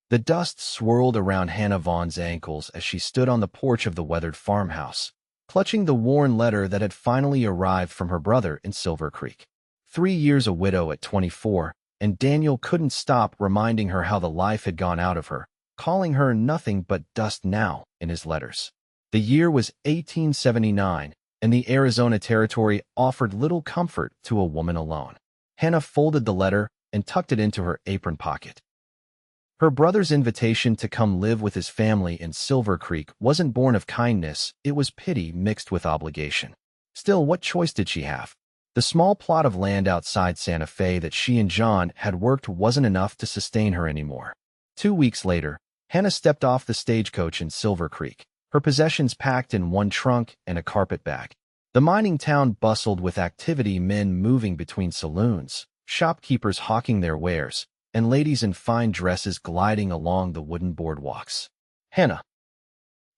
The dust swirled around Hannah Vaughn's ankles as she stood on the porch of the weathered farmhouse, clutching the worn letter that had finally arrived from her brother in Silvercreek. 3 years a widow at 24, and Daniel couldn't stop reminding her how the life had gone out of her, calling her nothing but dust now in his letters. The year was 1879, and the Arizona Territory offered little comfort to a woman alone. Hannah folded the letter and tucked it into her apron pocket. Her brother's invitation to come live with his family in Silvercreek wasn't born of kindness, it was pity mixed with obligation. Still, what choice did she have? The small plot of land outside Santa Fe that she and John had worked wasn't enough to sustain her anymore. 2 weeks later, Hannah stepped off the stagecoach in Silvercreek, her possessions packed in one trunk and a carpet bag. The mining town bustled with activity, men moving between saloons, shopkeepers hawking their wares, and ladies in fine dresses gliding along the wooden boardwalks. Hannah.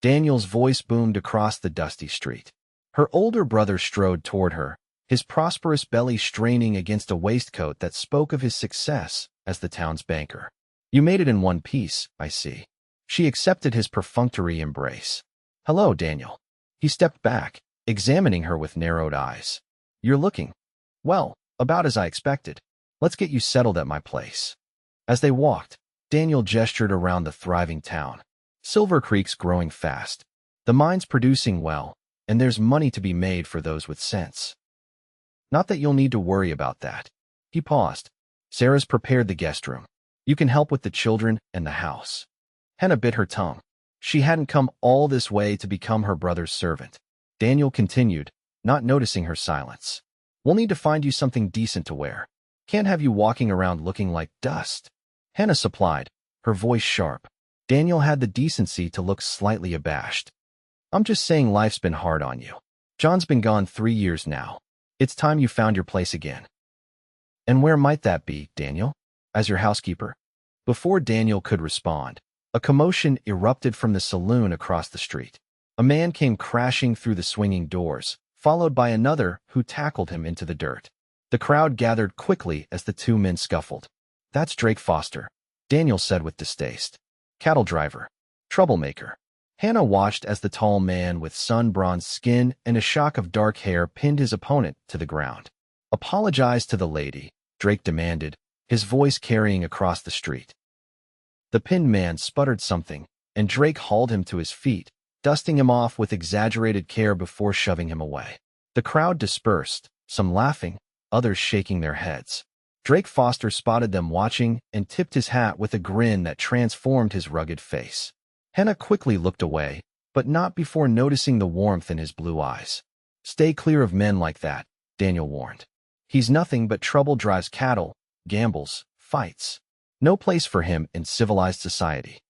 Daniel's voice boomed across the dusty street. Her older brother strode toward her, his prosperous belly straining against a waistcoat that spoke of his success as the town's banker. You made it in one piece, I see. She accepted his perfunctory embrace. Hello, Daniel. He stepped back, examining her with narrowed eyes. You're looking, well, about as I expected. Let's get you settled at my place. As they walked, Daniel gestured around the thriving town. Silvercreek's growing fast. The mine's producing well, and there's money to be made for those with sense. Not that you'll need to worry about that. He paused. Sarah's prepared the guest room. You can help with the children and the house. Hannah bit her tongue. She hadn't come all this way to become her brother's servant. Daniel continued, not noticing her silence. We'll need to find you something decent to wear. Can't have you walking around looking like dust. Hannah supplied, her voice sharp. Daniel had the decency to look slightly abashed. I'm just saying life's been hard on you. John's been gone 3 years now. It's time you found your place again. And where might that be, Daniel? As your housekeeper? Before Daniel could respond, a commotion erupted from the saloon across the street. A man came crashing through the swinging doors, followed by another who tackled him into the dirt. The crowd gathered quickly as the two men scuffled. That's Drake Foster, Daniel said with distaste. Cattle driver. Troublemaker. Hannah watched as the tall man with sun-bronzed skin and a shock of dark hair pinned his opponent to the ground. Apologize to the lady, Drake demanded, his voice carrying across the street. The pinned man sputtered something, and Drake hauled him to his feet, dusting him off with exaggerated care before shoving him away. The crowd dispersed, some laughing, others shaking their heads. Drake Foster spotted them watching and tipped his hat with a grin that transformed his rugged face. Hannah quickly looked away, but not before noticing the warmth in his blue eyes. Stay clear of men like that, Daniel warned. He's nothing but trouble, drives cattle, gambles, fights. No place for him in civilized society.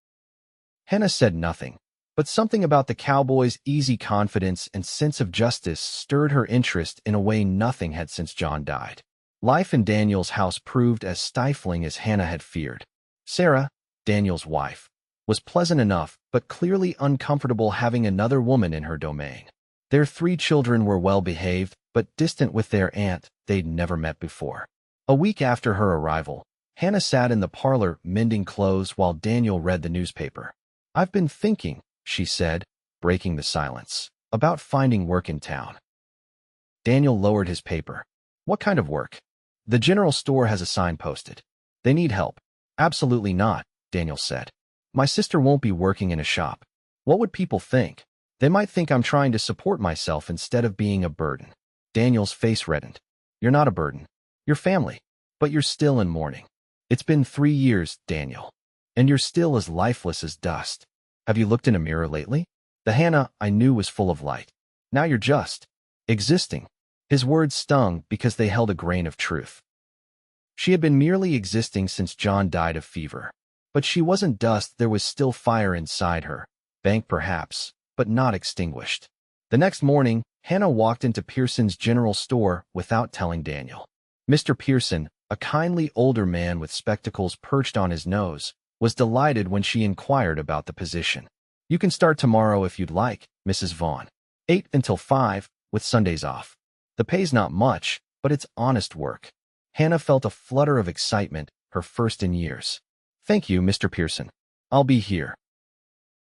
Hannah said nothing, but something about the cowboy's easy confidence and sense of justice stirred her interest in a way nothing had since John died. Life in Daniel's house proved as stifling as Hannah had feared. Sarah, Daniel's wife, was pleasant enough, but clearly uncomfortable having another woman in her domain. Their 3 children were well-behaved, but distant with their aunt they'd never met before. A week after her arrival, Hannah sat in the parlor mending clothes while Daniel read the newspaper. I've been thinking, she said, breaking the silence, about finding work in town. Daniel lowered his paper. What kind of work? The general store has a sign posted. They need help. Absolutely not, Daniel said. My sister won't be working in a shop. What would people think? They might think I'm trying to support myself instead of being a burden. Daniel's face reddened. You're not a burden. You're family. But you're still in mourning. It's been 3 years, Daniel. And you're still as lifeless as dust. Have you looked in a mirror lately? The Hannah I knew was full of light. Now you're just existing. His words stung because they held a grain of truth. She had been merely existing since John died of fever. But she wasn't dust, there was still fire inside her. Banked perhaps, but not extinguished. The next morning, Hannah walked into Pearson's general store without telling Daniel. Mr. Pearson, a kindly older man with spectacles perched on his nose, was delighted when she inquired about the position. You can start tomorrow if you'd like, Mrs. Vaughn. 8 until 5, with Sundays off. The pay's not much, but it's honest work. Hannah felt a flutter of excitement, her first in years. Thank you, Mr. Pearson. I'll be here."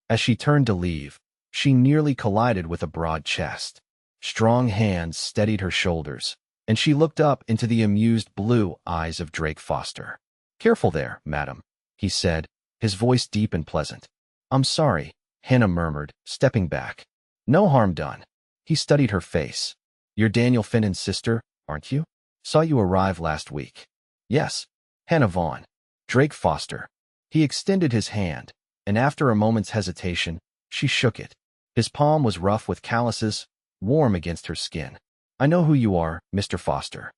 As she turned to leave, she nearly collided with a broad chest. Strong hands steadied her shoulders, and she looked up into the amused blue eyes of Drake Foster. "Careful there, madam," he said, his voice deep and pleasant. "I'm sorry," Hannah murmured, stepping back. "No harm done." He studied her face. "You're Daniel Finnan's sister, aren't you? Saw you arrive last week." "Yes, Hannah Vaughn." "Drake Foster." He extended his hand, and after a moment's hesitation, she shook it. His palm was rough with calluses, warm against her skin. "I know who you are, Mr. Foster.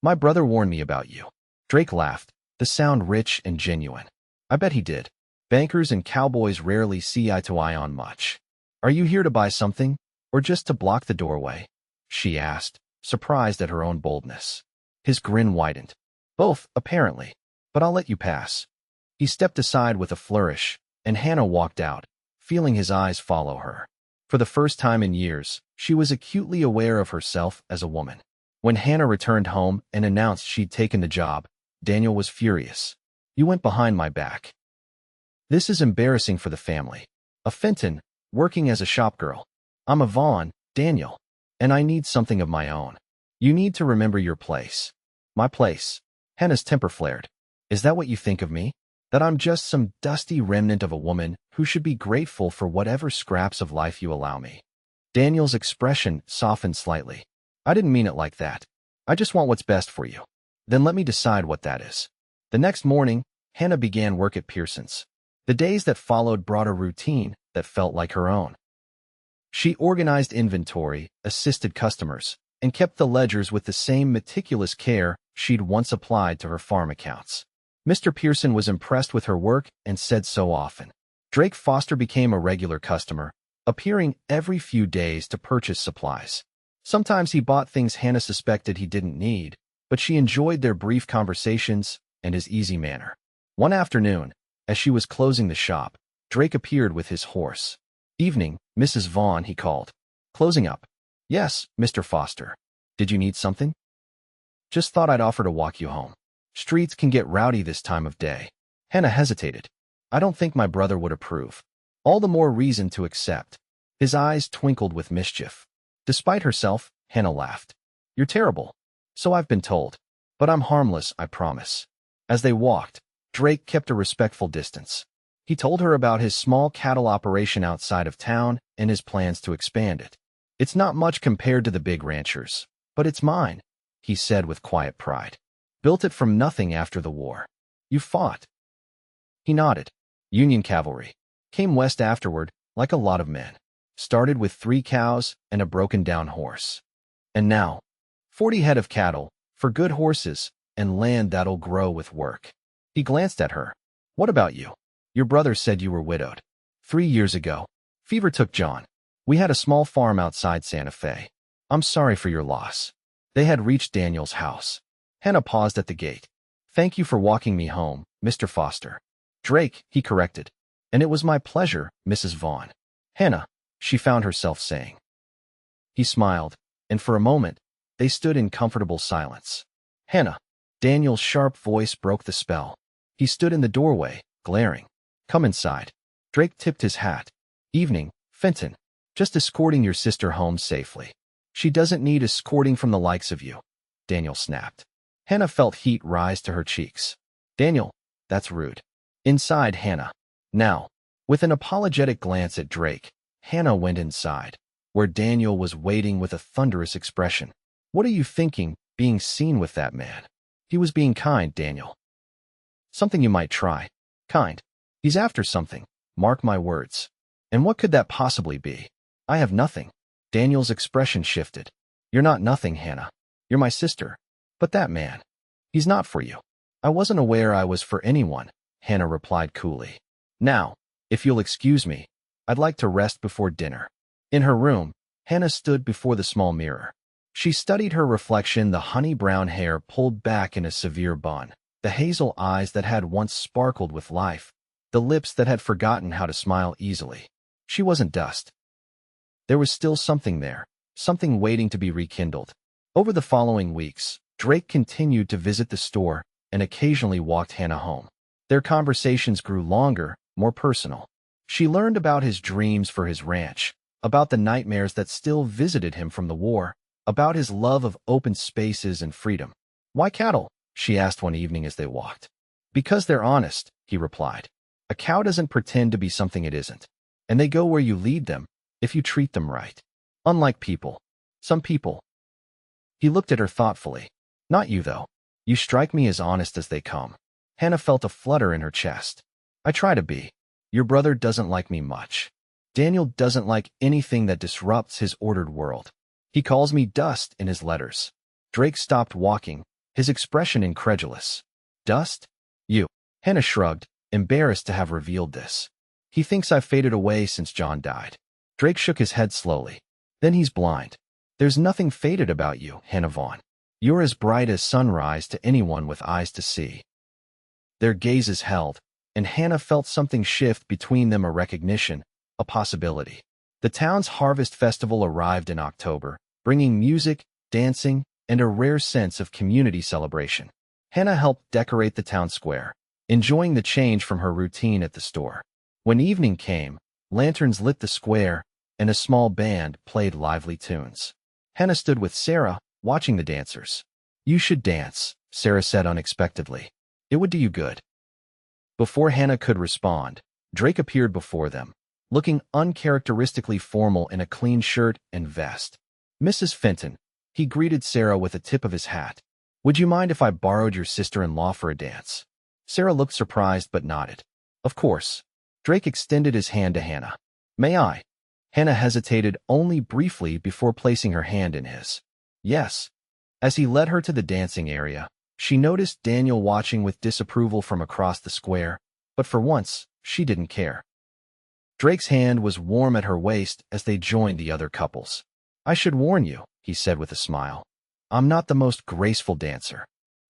My brother warned me about you." Drake laughed, the sound rich and genuine. "I bet he did. Bankers and cowboys rarely see eye to eye on much." "Are you here to buy something, or just to block the doorway?" she asked, surprised at her own boldness. His grin widened. "Both, apparently. But I'll let you pass." He stepped aside with a flourish, and Hannah walked out, feeling his eyes follow her. For the first time in years, she was acutely aware of herself as a woman. When Hannah returned home and announced she'd taken the job, Daniel was furious. "You went behind my back. This is embarrassing for the family. A Fenton, working as a shopgirl. I'm a Vaughn, Daniel, and I need something of my own. You need to remember your place." "My place?" Hannah's temper flared. "Is that what you think of me? That I'm just some dusty remnant of a woman who should be grateful for whatever scraps of life you allow me?" Daniel's expression softened slightly. "I didn't mean it like that. I just want what's best for you." "Then let me decide what that is." The next morning, Hannah began work at Pearson's. The days that followed brought a routine that felt like her own. She organized inventory, assisted customers, and kept the ledgers with the same meticulous care she'd once applied to her farm accounts. Mr. Pearson was impressed with her work and said so often. Drake Foster became a regular customer, appearing every few days to purchase supplies. Sometimes he bought things Hannah suspected he didn't need, but she enjoyed their brief conversations and his easy manner. One afternoon, as she was closing the shop, Drake appeared with his horse. "Evening, Mrs. Vaughn," he called. "Closing up?" "Yes, Mr. Foster. Did you need something?" "Just thought I'd offer to walk you home. Streets can get rowdy this time of day." Hannah hesitated. "I don't think my brother would approve." "All the more reason to accept." His eyes twinkled with mischief. Despite herself, Hannah laughed. "You're terrible." "So I've been told. But I'm harmless, I promise." As they walked, Drake kept a respectful distance. He told her about his small cattle operation outside of town and his plans to expand it. "It's not much compared to the big ranchers, but it's mine," he said with quiet pride. "Built it from nothing after the war." "You fought?" He nodded. "Union cavalry. Came west afterward, like a lot of men. Started with 3 cows and a broken-down horse. And now, 40 head of cattle, for good horses, and land that'll grow with work." He glanced at her. "What about you? Your brother said you were widowed." 3 years ago, fever took John. We had a small farm outside Santa Fe. I'm sorry for your loss." They had reached Daniel's house. Hannah paused at the gate. "Thank you for walking me home, Mr. Foster." "Drake," he corrected. "And it was my pleasure, Mrs. Vaughn." "Hannah," she found herself saying. He smiled, and for a moment, they stood in comfortable silence. "Hannah." Daniel's sharp voice broke the spell. He stood in the doorway, glaring. "Come inside." Drake tipped his hat. "Evening, Fenton. Just escorting your sister home safely." "She doesn't need escorting from the likes of you," Daniel snapped. Hannah felt heat rise to her cheeks. "Daniel, that's rude." Inside Hannah. Now, with an apologetic glance at Drake, Hannah went inside, where Daniel was waiting with a thunderous expression. "What are you thinking, being seen with that man?" "He was being kind, Daniel." "Something you might try." "Kind. He's after something. Mark my words." "And what could that possibly be?" "I have nothing." Daniel's expression shifted. "You're not nothing, Hannah. You're my sister. But that man, he's not for you." "I wasn't aware I was for anyone," Hannah replied coolly. "Now, if you'll excuse me, I'd like to rest before dinner." In her room, Hannah stood before the small mirror. She studied her reflection, the honey-brown hair pulled back in a severe bun, the hazel eyes that had once sparkled with life, the lips that had forgotten how to smile easily. She wasn't dust. There was still something there, something waiting to be rekindled. Over the following weeks, Drake continued to visit the store and occasionally walked Hannah home. Their conversations grew longer more personal. She learned about his dreams for his ranch, about the nightmares that still visited him from the war, about his love of open spaces and freedom. "Why cattle?" she asked one evening as they walked. "Because they're honest," he replied. "A cow doesn't pretend to be something it isn't. And they go where you lead them, if you treat them right. Unlike people. Some people." He looked at her thoughtfully. "Not you, though. You strike me as honest as they come." Hannah felt a flutter in her chest. "I try to be. Your brother doesn't like me much. Daniel doesn't like anything that disrupts his ordered world. He calls me dust in his letters." Drake stopped walking, his expression incredulous. "Dust? You?" Hannah shrugged, embarrassed to have revealed this. "He thinks I've faded away since John died." Drake shook his head slowly. "Then he's blind. There's nothing faded about you, Hannah Vaughn. You're as bright as sunrise to anyone with eyes to see." Their gazes held, and Hannah felt something shift between them, a recognition, a possibility. The town's harvest festival arrived in October, bringing music, dancing, and a rare sense of community celebration. Hannah helped decorate the town square, enjoying the change from her routine at the store. When evening came, lanterns lit the square, and a small band played lively tunes. Hannah stood with Sarah, watching the dancers. "You should dance," Sarah said unexpectedly. "It would do you good." Before Hannah could respond, Drake appeared before them, looking uncharacteristically formal in a clean shirt and vest. "Mrs. Fenton," he greeted Sarah with a tip of his hat. "Would you mind if I borrowed your sister-in-law for a dance?" Sarah looked surprised but nodded. "Of course." Drake extended his hand to Hannah. "May I?" Hannah hesitated only briefly before placing her hand in his. "Yes." As he led her to the dancing area, she noticed Daniel watching with disapproval from across the square, but for once, she didn't care. Drake's hand was warm at her waist as they joined the other couples. "I should warn you," he said with a smile. "I'm not the most graceful dancer."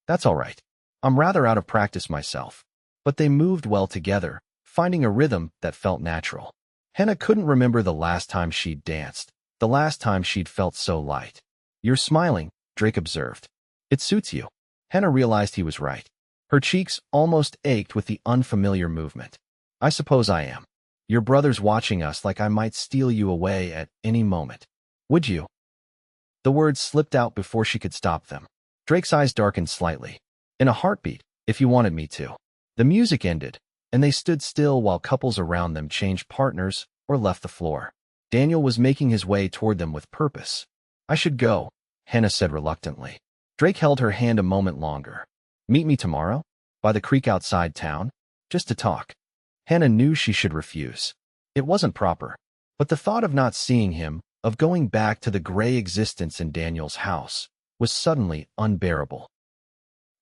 "That's all right. I'm rather out of practice myself." But they moved well together, finding a rhythm that felt natural. Hannah couldn't remember the last time she'd danced, the last time she'd felt so light. "You're smiling," Drake observed. "It suits you." Hannah realized he was right. Her cheeks almost ached with the unfamiliar movement. "I suppose I am. Your brother's watching us like I might steal you away at any moment. Would you?" The words slipped out before she could stop them. Drake's eyes darkened slightly. "In a heartbeat, if you wanted me to." The music ended, and they stood still while couples around them changed partners or left the floor. Daniel was making his way toward them with purpose. "I should go," Hannah said reluctantly. Drake held her hand a moment longer. "Meet me tomorrow? By the creek outside town? Just to talk." Hannah knew she should refuse. It wasn't proper. But the thought of not seeing him, of going back to the gray existence in Daniel's house, was suddenly unbearable.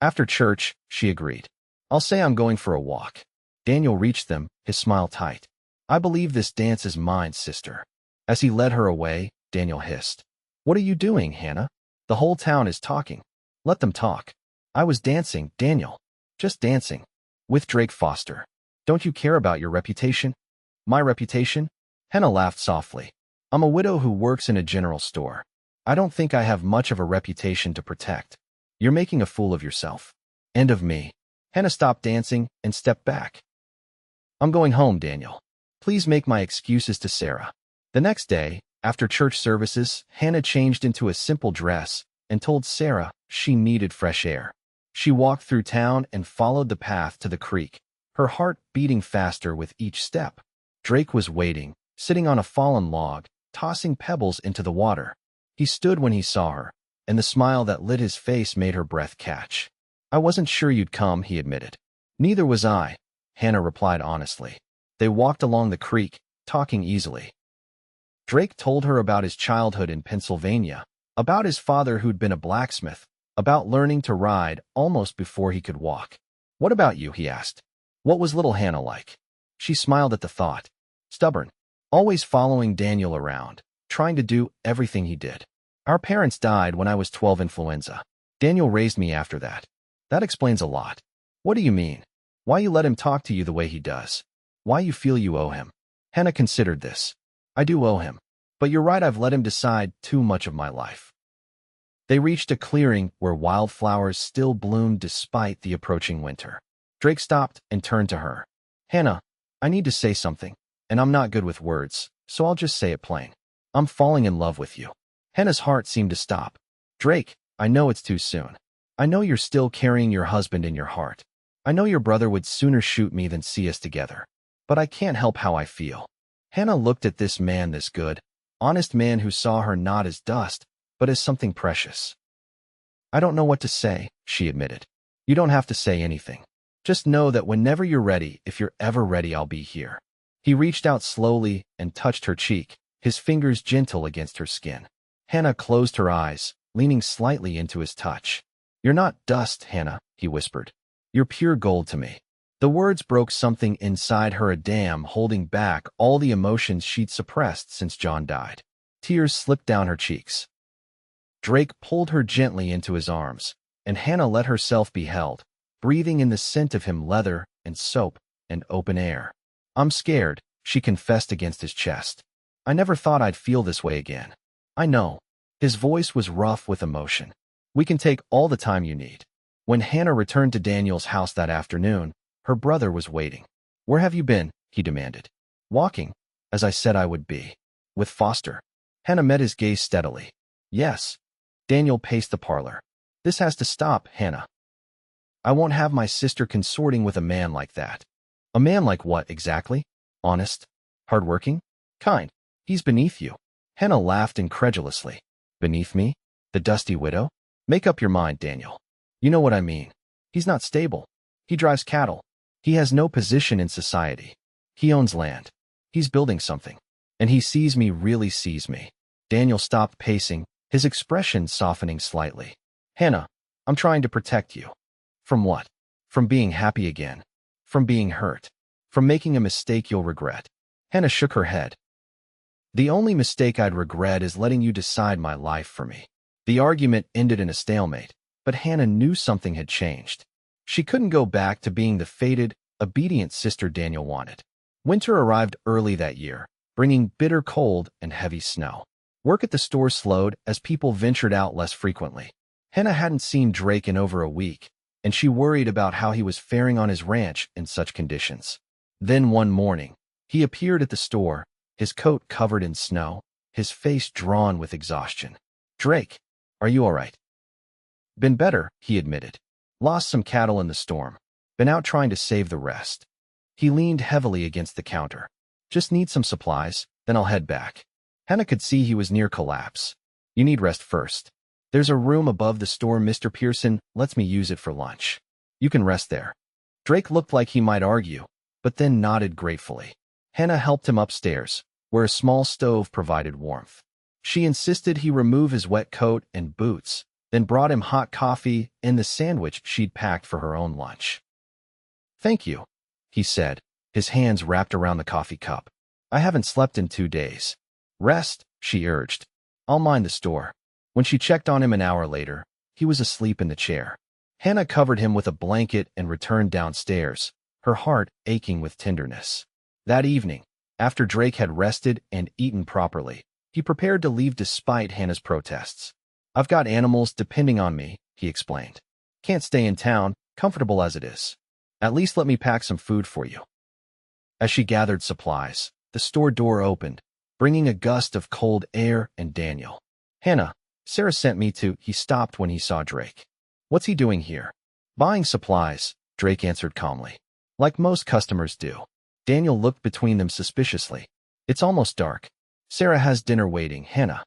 After church, she agreed. "I'll say I'm going for a walk." Daniel reached them, his smile tight. "I believe this dance is mine, sister." As he led her away, Daniel hissed. "What are you doing, Hannah? The whole town is talking. Let them talk." "I was dancing, Daniel. Just dancing. With Drake Foster. Don't you care about your reputation?" "My reputation?" Hannah laughed softly. "I'm a widow who works in a general store. I don't think I have much of a reputation to protect. You're making a fool of yourself. And of me." Hannah stopped dancing and stepped back. "I'm going home, Daniel. Please make my excuses to Sarah." The next day, after church services, Hannah changed into a simple dress and told Sarah she needed fresh air. She walked through town and followed the path to the creek, her heart beating faster with each step. Drake was waiting, sitting on a fallen log, tossing pebbles into the water. He stood when he saw her, and the smile that lit his face made her breath catch. "I wasn't sure you'd come," he admitted. "Neither was I," Hannah replied honestly. They walked along the creek, talking easily. Drake told her about his childhood in Pennsylvania, about his father who'd been a blacksmith, about learning to ride almost before he could walk. "What about you?" he asked. "What was little Hannah like?" She smiled at the thought. "Stubborn. Always following Daniel around, trying to do everything he did. Our parents died when I was 12, influenza. Daniel raised me after that. That explains a lot." "What do you mean? Why you let him talk to you the way he does? Why you feel you owe him?" Hannah considered this. "I do owe him. But you're right, I've let him decide too much of my life." They reached a clearing where wildflowers still bloomed despite the approaching winter. Drake stopped and turned to her. "Hannah, I need to say something, and I'm not good with words, so I'll just say it plain. I'm falling in love with you. Hannah's heart seemed to stop. Drake, I know it's too soon. I know you're still carrying your husband in your heart. I know your brother would sooner shoot me than see us together. But I can't help how I feel. Hannah looked at this man, this good, honest man who saw her not as dust, but as something precious. I don't know what to say, she admitted. You don't have to say anything. Just know that whenever you're ready, if you're ever ready, I'll be here. He reached out slowly and touched her cheek, his fingers gentle against her skin. Hannah closed her eyes, leaning slightly into his touch. You're not dust, Hannah, he whispered. You're pure gold to me. The words broke something inside her, a dam holding back all the emotions she'd suppressed since John died. Tears slipped down her cheeks. Drake pulled her gently into his arms, and Hannah let herself be held, breathing in the scent of him, leather and soap and open air. I'm scared, she confessed against his chest. I never thought I'd feel this way again. I know. His voice was rough with emotion. We can take all the time you need. When Hannah returned to Daniel's house that afternoon, her brother was waiting. Where have you been? He demanded. Walking, as I said I would be. With Foster. Hannah met his gaze steadily. Yes. Daniel paced the parlor. This has to stop, Hannah. I won't have my sister consorting with a man like that. A man like what, exactly? Honest? Hardworking? Kind? He's beneath you. Hannah laughed incredulously. Beneath me? The dusty widow? Make up your mind, Daniel. You know what I mean. He's not stable. He drives cattle. He has no position in society. He owns land. He's building something. And he sees me, really sees me. Daniel stopped pacing, his expression softening slightly. Hannah, I'm trying to protect you. From what? From being happy again. From being hurt. From making a mistake you'll regret. Hannah shook her head. The only mistake I'd regret is letting you decide my life for me. The argument ended in a stalemate, but Hannah knew something had changed. She couldn't go back to being the fated, obedient sister Daniel wanted. Winter arrived early that year, bringing bitter cold and heavy snow. Work at the store slowed as people ventured out less frequently. Hannah hadn't seen Drake in over a week, and she worried about how he was faring on his ranch in such conditions. Then one morning, he appeared at the store, his coat covered in snow, his face drawn with exhaustion. Drake, are you all right? Been better, he admitted. Lost some cattle in the storm. Been out trying to save the rest. He leaned heavily against the counter. Just need some supplies, then I'll head back. Hannah could see he was near collapse. You need rest first. There's a room above the store Mr. Pearson lets me use it for lunch. You can rest there. Drake looked like he might argue, but then nodded gratefully. Hannah helped him upstairs, where a small stove provided warmth. She insisted he remove his wet coat and boots, then brought him hot coffee and the sandwich she'd packed for her own lunch. Thank you, he said, his hands wrapped around the coffee cup. I haven't slept in 2 days. Rest, she urged. I'll mind the store. When she checked on him an hour later, he was asleep in the chair. Hannah covered him with a blanket and returned downstairs, her heart aching with tenderness. That evening, after Drake had rested and eaten properly, he prepared to leave despite Hannah's protests. I've got animals depending on me, he explained. Can't stay in town, comfortable as it is. At least let me pack some food for you. As she gathered supplies, the store door opened, bringing a gust of cold air and Daniel. Hannah, Sarah sent me to. He stopped when he saw Drake. What's he doing here? Buying supplies, Drake answered calmly. Like most customers do. Daniel looked between them suspiciously. It's almost dark. Sarah has dinner waiting, Hannah.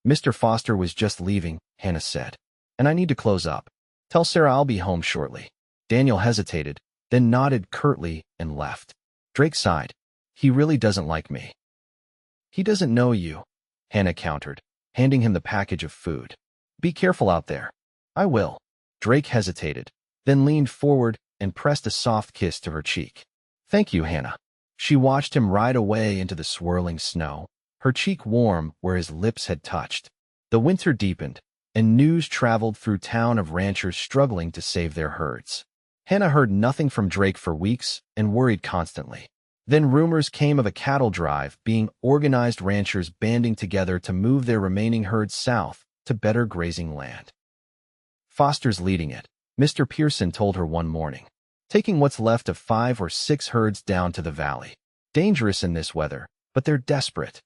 Mr. Foster was just leaving, Hannah said. And I need to close up. Tell Sarah I'll be home shortly. Daniel hesitated, then nodded curtly and left. Drake sighed. He really doesn't like me. He doesn't know you, Hannah countered, handing him the package of food. Be careful out there. I will. Drake hesitated, then leaned forward and pressed a soft kiss to her cheek. Thank you, Hannah. She watched him ride away into the swirling snow, her cheek warm where his lips had touched. The winter deepened, and news traveled through town of ranchers struggling to save their herds. Hannah heard nothing from Drake for weeks and worried constantly. Then rumors came of a cattle drive being organized, ranchers banding together to move their remaining herds south to better grazing land. Foster's leading it, Mr. Pearson told her one morning, taking what's left of 5 or 6 herds down to the valley. Dangerous in this weather, but they're desperate.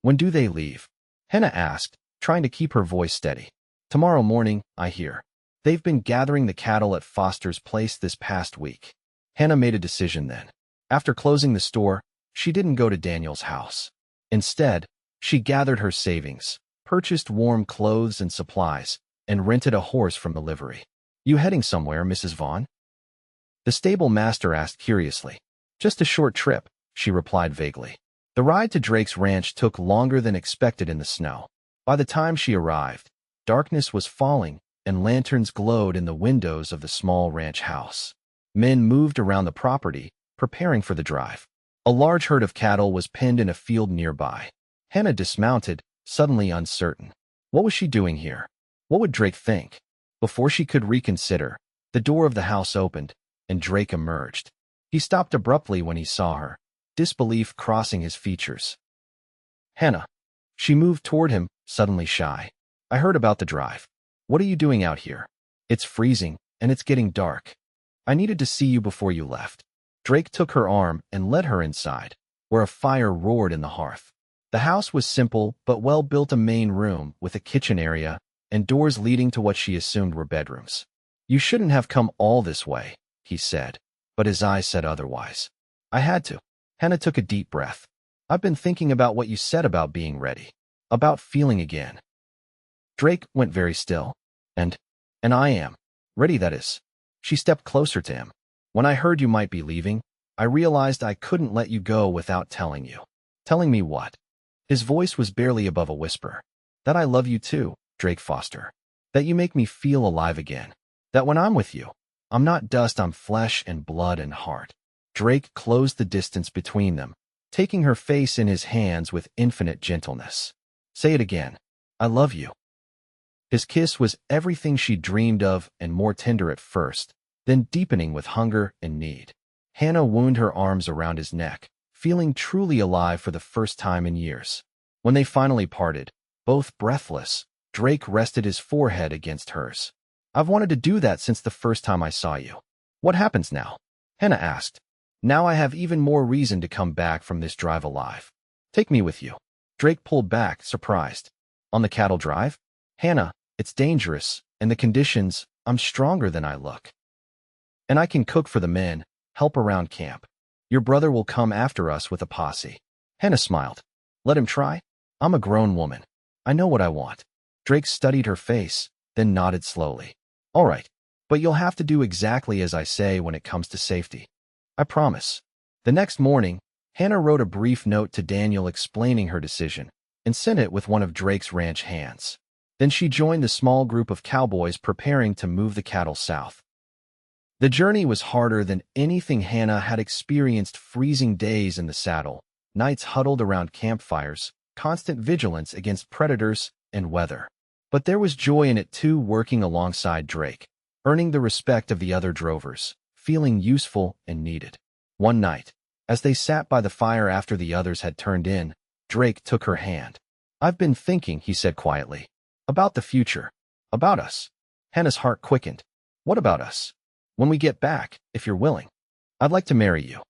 When do they leave? Hannah asked, trying to keep her voice steady. Tomorrow morning, I hear. They've been gathering the cattle at Foster's place this past week. Hannah made a decision then. After closing the store, she didn't go to Daniel's house. Instead, she gathered her savings, purchased warm clothes and supplies, and rented a horse from the livery. You heading somewhere, Mrs. Vaughn? The stable master asked curiously. Just a short trip, she replied vaguely. The ride to Drake's ranch took longer than expected in the snow. By the time she arrived, darkness was falling and lanterns glowed in the windows of the small ranch house. Men moved around the property, preparing for the drive. A large herd of cattle was penned in a field nearby. Hannah dismounted, suddenly uncertain. What was she doing here? What would Drake think? Before she could reconsider, the door of the house opened, and Drake emerged. He stopped abruptly when he saw her, disbelief crossing his features. Hannah. She moved toward him, suddenly shy. I heard about the drive. What are you doing out here? It's freezing, and it's getting dark. I needed to see you before you left. Drake took her arm and led her inside, where a fire roared in the hearth. The house was simple but well-built, a main room with a kitchen area and doors leading to what she assumed were bedrooms. You shouldn't have come all this way, he said, but his eyes said otherwise. I had to. Hannah took a deep breath. I've been thinking about what you said about being ready, about feeling again. Drake went very still. And I am. Ready, that is. She stepped closer to him. When I heard you might be leaving, I realized I couldn't let you go without telling you. Telling me what? His voice was barely above a whisper. That I love you too, Drake Foster. That you make me feel alive again. That when I'm with you, I'm not dust, I'm flesh and blood and heart. Drake closed the distance between them, taking her face in his hands with infinite gentleness. Say it again. I love you. His kiss was everything she dreamed of and more tender at first, then deepening with hunger and need. Hannah wound her arms around his neck, feeling truly alive for the first time in years. When they finally parted, both breathless, Drake rested his forehead against hers. I've wanted to do that since the first time I saw you. What happens now? Hannah asked. Now I have even more reason to come back from this drive alive. Take me with you. Drake pulled back, surprised. On the cattle drive? Hannah, it's dangerous, and the conditions, I'm stronger than I look. And I can cook for the men, help around camp. Your brother will come after us with a posse. Hannah smiled. Let him try. I'm a grown woman. I know what I want. Drake studied her face, then nodded slowly. All right, but you'll have to do exactly as I say when it comes to safety. I promise. The next morning, Hannah wrote a brief note to Daniel explaining her decision and sent it with one of Drake's ranch hands. Then she joined the small group of cowboys preparing to move the cattle south. The journey was harder than anything Hannah had experienced. Freezing days in the saddle, nights huddled around campfires, constant vigilance against predators and weather. But there was joy in it too, working alongside Drake, earning the respect of the other drovers, feeling useful and needed. One night, as they sat by the fire after the others had turned in, Drake took her hand. I've been thinking, he said quietly, about the future, about us. Hannah's heart quickened. What about us? When we get back, if you're willing, I'd like to marry you.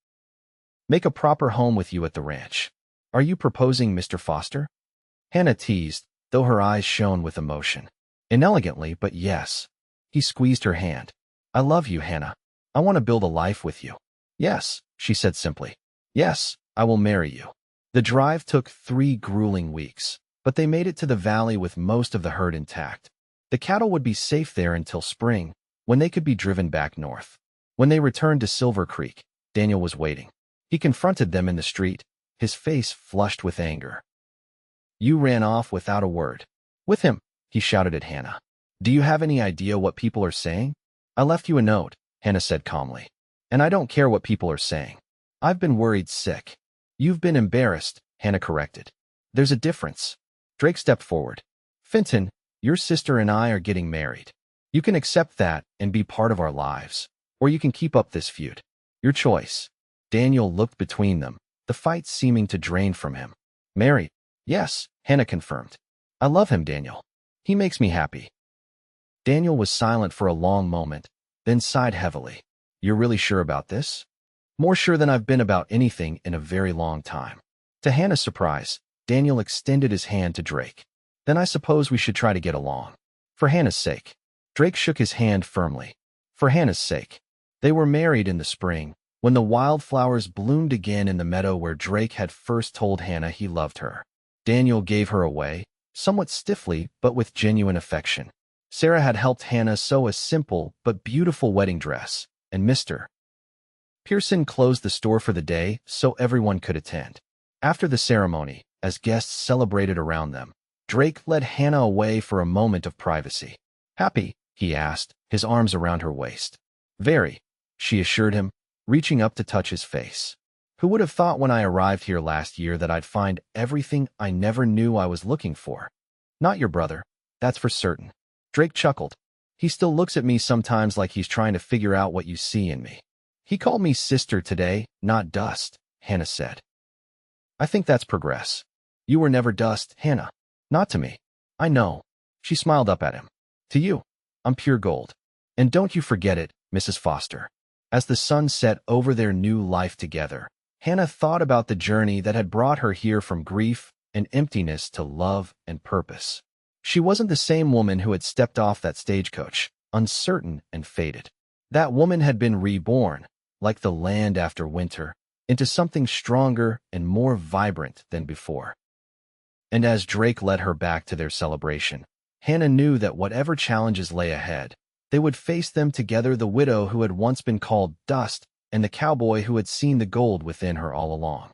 Make a proper home with you at the ranch. Are you proposing, Mr. Foster? Hannah teased, though her eyes shone with emotion. Inelegantly, but yes. He squeezed her hand. I love you, Hannah. I want to build a life with you. Yes, she said simply. Yes, I will marry you. The drive took 3 grueling weeks, but they made it to the valley with most of the herd intact. The cattle would be safe there until spring, when they could be driven back north. When they returned to Silvercreek, Daniel was waiting. He confronted them in the street, his face flushed with anger. You ran off without a word. With him, he shouted at Hannah. Do you have any idea what people are saying? I left you a note, Hannah said calmly. And I don't care what people are saying. I've been worried sick. You've been embarrassed, Hannah corrected. There's a difference. Drake stepped forward. Fenton, your sister and I are getting married. You can accept that and be part of our lives, or you can keep up this feud. Your choice. Daniel looked between them, the fight seeming to drain from him. Married? Yes, Hannah confirmed. I love him, Daniel. He makes me happy. Daniel was silent for a long moment, then sighed heavily. You're really sure about this? More sure than I've been about anything in a very long time. To Hannah's surprise, Daniel extended his hand to Drake. Then I suppose we should try to get along. For Hannah's sake. Drake shook his hand firmly. For Hannah's sake. They were married in the spring, when the wildflowers bloomed again in the meadow where Drake had first told Hannah he loved her. Daniel gave her away, somewhat stiffly but with genuine affection. Sarah had helped Hannah sew a simple but beautiful wedding dress, and Mr. Pearson closed the store for the day so everyone could attend. After the ceremony, as guests celebrated around them, Drake led Hannah away for a moment of privacy. Happy? He asked, his arms around her waist. Very, she assured him, reaching up to touch his face. Who would have thought when I arrived here last year that I'd find everything I never knew I was looking for? Not your brother, that's for certain. Drake chuckled. He still looks at me sometimes like he's trying to figure out what you see in me. He called me sister today, not dust, Hannah said. I think that's progress. You were never dust, Hannah. Not to me. I know. She smiled up at him. To you, I'm pure gold. And don't you forget it, Mrs. Foster. As the sun set over their new life together, Hannah thought about the journey that had brought her here from grief and emptiness to love and purpose. She wasn't the same woman who had stepped off that stagecoach, uncertain and faded. That woman had been reborn, like the land after winter, into something stronger and more vibrant than before. And as Drake led her back to their celebration, Hannah knew that whatever challenges lay ahead, they would face them together, the widow who had once been called dust and the cowboy who had seen the gold within her all along.